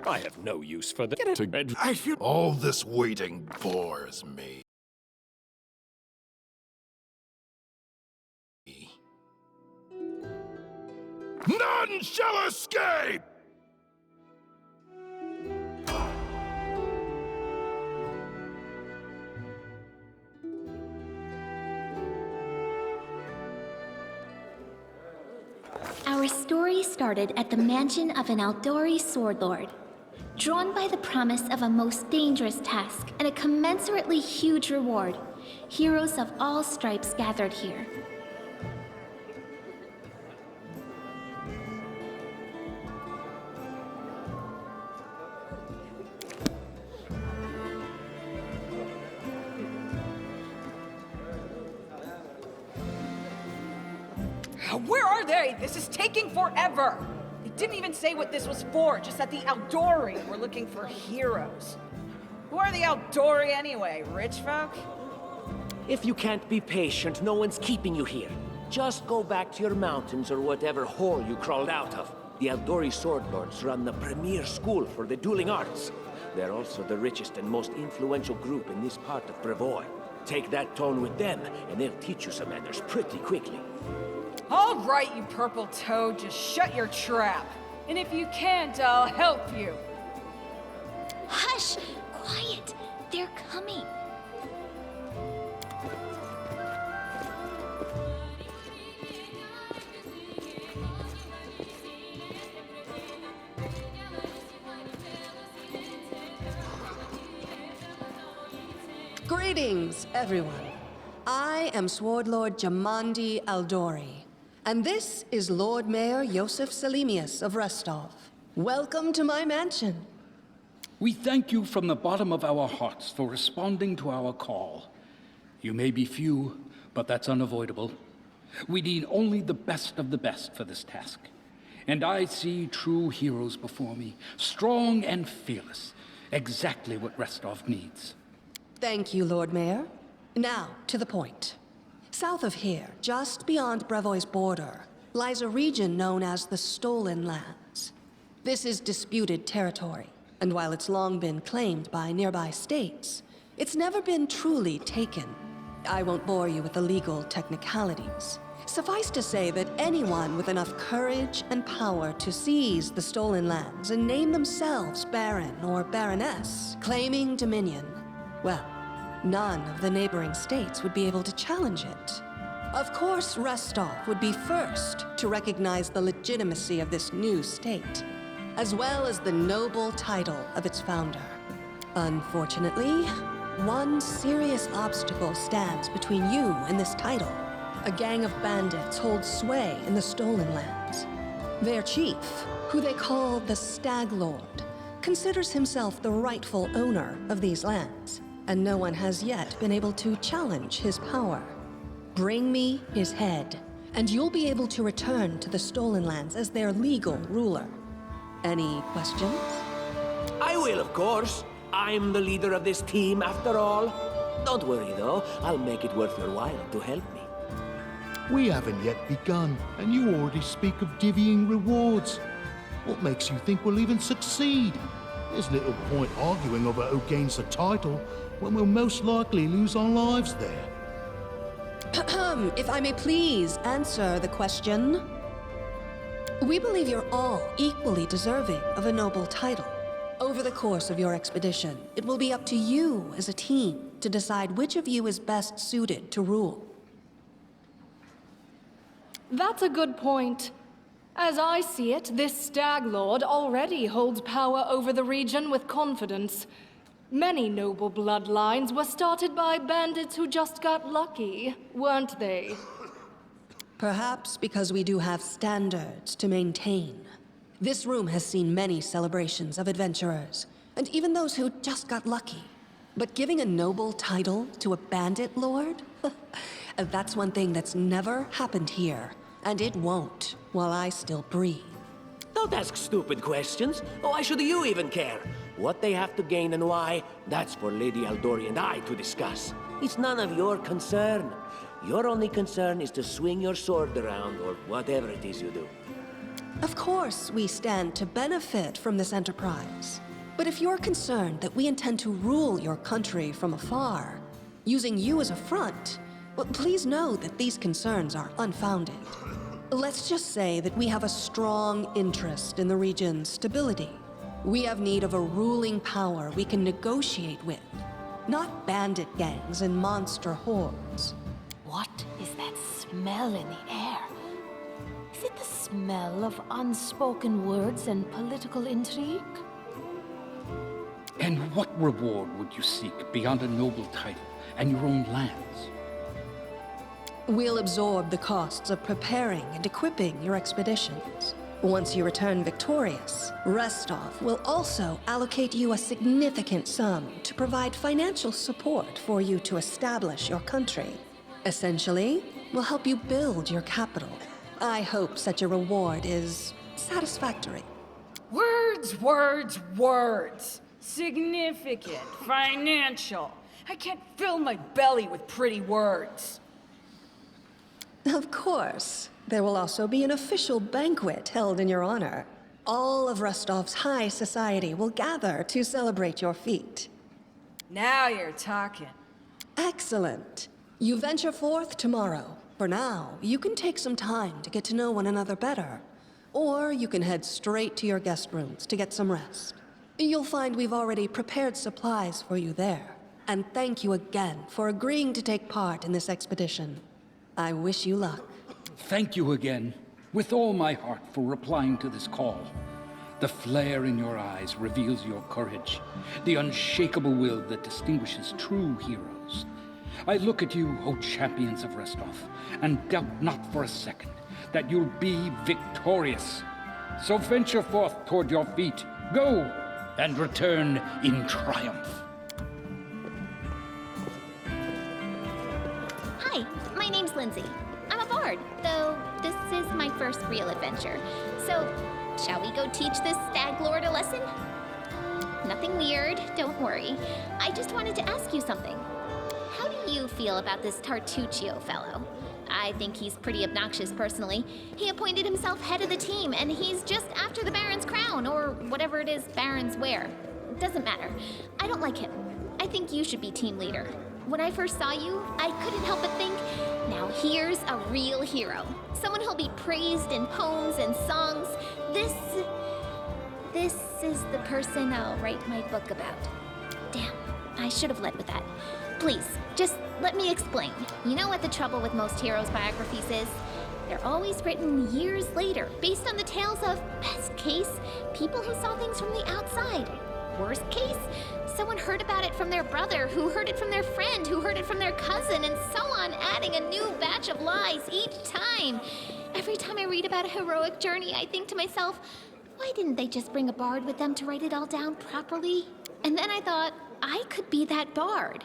I have no use for the... I feel all this waiting bores me. None shall escape! Our story started at the mansion of an Aldori sword lord. Drawn by the promise of a most dangerous task and a commensurately huge reward, heroes of all stripes gathered here. Where are they? This is taking forever! They didn't even say what this was for, just that the Aldori were looking for heroes. Who are the Aldori anyway? Rich folk? If you can't be patient, no one's keeping you here. Just go back to your mountains or whatever hole you crawled out of. The Aldori Sword Lords run the premier school for the dueling arts. They're also the richest and most influential group in this part of Brevoy. Take that tone with them, and they'll teach you some manners pretty quickly. All right, you purple toad, just shut your trap. And if you can't, I'll help you. Hush! Quiet! They're coming. Greetings, everyone. I am Sword Lord Jamandi Aldori, and this is Lord Mayor Yosef Salimius of Rostov. Welcome to my mansion. We thank you from the bottom of our hearts for responding to our call. You may be few, but that's unavoidable. We need only the best of the best for this task. And I see true heroes before me, strong and fearless, exactly what Rostov needs. Thank you, Lord Mayor. Now, to the point. South of here, just beyond Brevoy's border, lies a region known as the Stolen Lands. This is disputed territory, and while it's long been claimed by nearby states, it's never been truly taken. I won't bore you with the legal technicalities. Suffice to say that anyone with enough courage and power to seize the Stolen Lands and name themselves Baron or Baroness, claiming dominion, well, none of the neighboring states would be able to challenge it. Of course, Rostov would be first to recognize the legitimacy of this new state, as well as the noble title of its founder. Unfortunately, one serious obstacle stands between you and this title. A gang of bandits holds sway in the Stolen Lands. Their chief, who they call the Stag Lord, considers himself the rightful owner of these lands, and no one has yet been able to challenge his power. Bring me his head, and you'll be able to return to the Stolen Lands as their legal ruler. Any questions? I will, of course. I'm the leader of this team, after all. Don't worry, though. I'll make it worth your while to help me. We haven't yet begun, and you already speak of divvying rewards. What makes you think we'll even succeed? There's little point arguing over who gains the title when we'll most likely lose our lives there. If I may please answer the question. We believe you're all equally deserving of a noble title. Over the course of your expedition, it will be up to you as a team to decide which of you is best suited to rule. That's a good point. As I see it, this Stag Lord already holds power over the region with confidence. Many noble bloodlines were started by bandits who just got lucky, weren't they? Perhaps because we do have standards to maintain. This room has seen many celebrations of adventurers, and even those who just got lucky. But giving a noble title to a bandit lord? That's one thing that's never happened here, and it won't while I still breathe. Don't ask stupid questions. Why should you even care? What they have to gain and why, that's for Lady Aldori and I to discuss. It's none of your concern. Your only concern is to swing your sword around, or whatever it is you do. Of course, we stand to benefit from this enterprise. But if you're concerned that we intend to rule your country from afar, using you as a front, well, please know that these concerns are unfounded. Let's just say that we have a strong interest in the region's stability. We have need of a ruling power we can negotiate with, not bandit gangs and monster hordes. What is that smell in the air? Is it the smell of unspoken words and political intrigue? And what reward would you seek beyond a noble title and your own lands? We'll absorb the costs of preparing and equipping your expeditions. Once you return victorious, Restov will also allocate you a significant sum to provide financial support for you to establish your country. Essentially, we'll help you build your capital. I hope such a reward is satisfactory. Words, words, words. Significant, financial. I can't fill my belly with pretty words. Of course. There will also be an official banquet held in your honor. All of Rostov's high society will gather to celebrate your feat. Now you're talking. Excellent. You venture forth tomorrow. For now, you can take some time to get to know one another better. Or you can head straight to your guest rooms to get some rest. You'll find we've already prepared supplies for you there. And thank you again for agreeing to take part in this expedition. I wish you luck. Thank you again, with all my heart, for replying to this call. The flare in your eyes reveals your courage, the unshakable will that distinguishes true heroes. I look at you, O champions of Restov, and doubt not for a second that you'll be victorious. So venture forth toward your feet. Go, and return in triumph. Hi, my name's Lindsay. I'm a bard, though this is my first real adventure. So, shall we go teach this stag lord a lesson? Nothing weird, don't worry. I just wanted to ask you something. How do you feel about this Tartuccio fellow? I think he's pretty obnoxious personally. He appointed himself head of the team, and he's just after the Baron's crown, or whatever it is barons wear. Doesn't matter. I don't like him. I think you should be team leader. When I first saw you, I couldn't help but think, now here's a real hero. Someone who'll be praised in poems and songs. This is the person I'll write my book about. Damn, I should have led with that. Please, just let me explain. You know what the trouble with most heroes' biographies is? They're always written years later, based on the tales of, best case, people who saw things from the outside. Worst case, someone heard about it from their brother, who heard it from their friend, who heard it from their cousin, and so on, adding a new batch of lies each time. Every time I read about a heroic journey, I think to myself, why didn't they just bring a bard with them to write it all down properly? And then I thought, I could be that bard.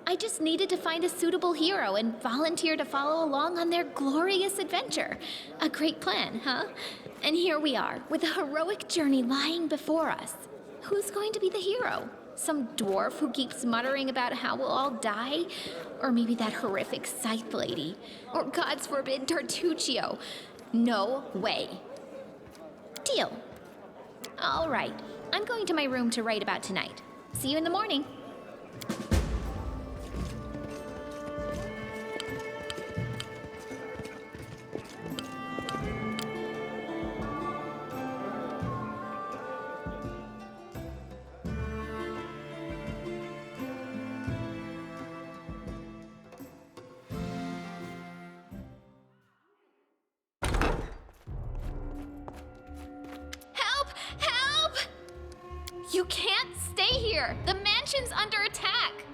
I just needed to find a suitable hero and volunteer to follow along on their glorious adventure. A great plan, huh? And here we are, with a heroic journey lying before us. Who's going to be the hero? Some dwarf who keeps muttering about how we'll all die? Or maybe that horrific scythe lady? Or, God's forbid, Tartuccio? No way. Deal. All right, I'm going to my room to write about tonight. See you in the morning. You can't stay here! The mansion's under attack!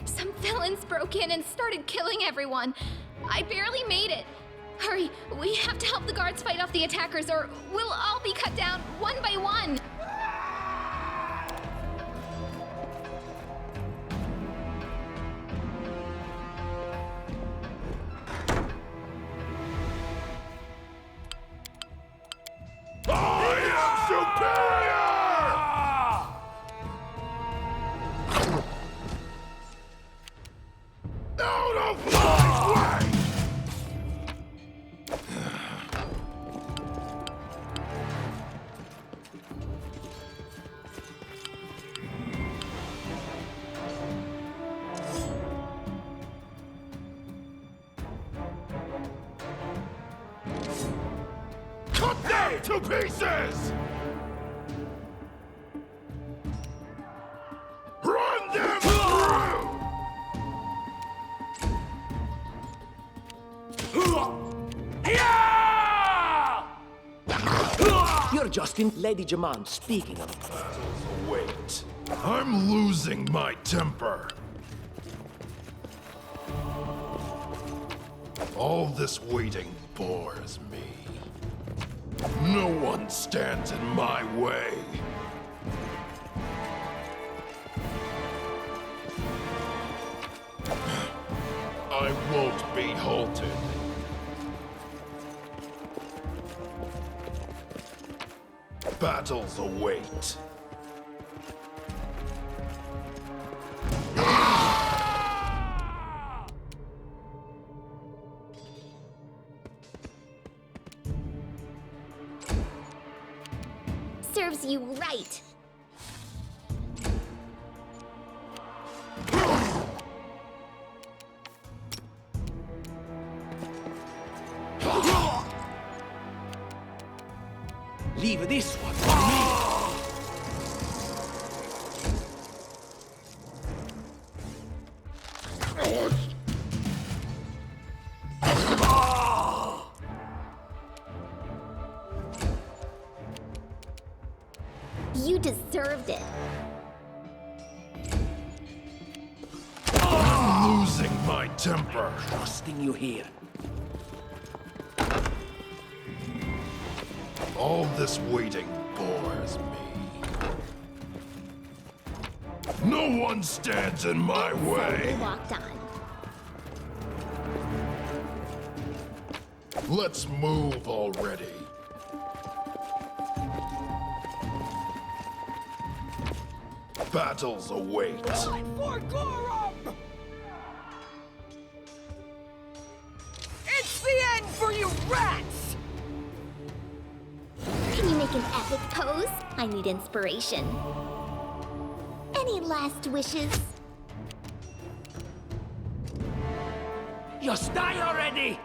Some villains broke in and started killing everyone. I barely made it. Hurry, we have to help the guards fight off the attackers or we'll all be cut down one by one. to pieces! Run them through! You're Justin, Lady Jamand, speaking of. Wait. I'm losing my temper. All this waiting bores me. No one stands in my way. I won't be halted. Battles await. Serves you right. Leave this one for me. You deserved it. I'm losing my temper. Trusting you here. All this waiting bores me. No one stands in my way. Walked on. Let's move already. Battles await. For Gorum! It's the end for you rats! Can you make an epic pose? I need inspiration. Any last wishes? Just die already!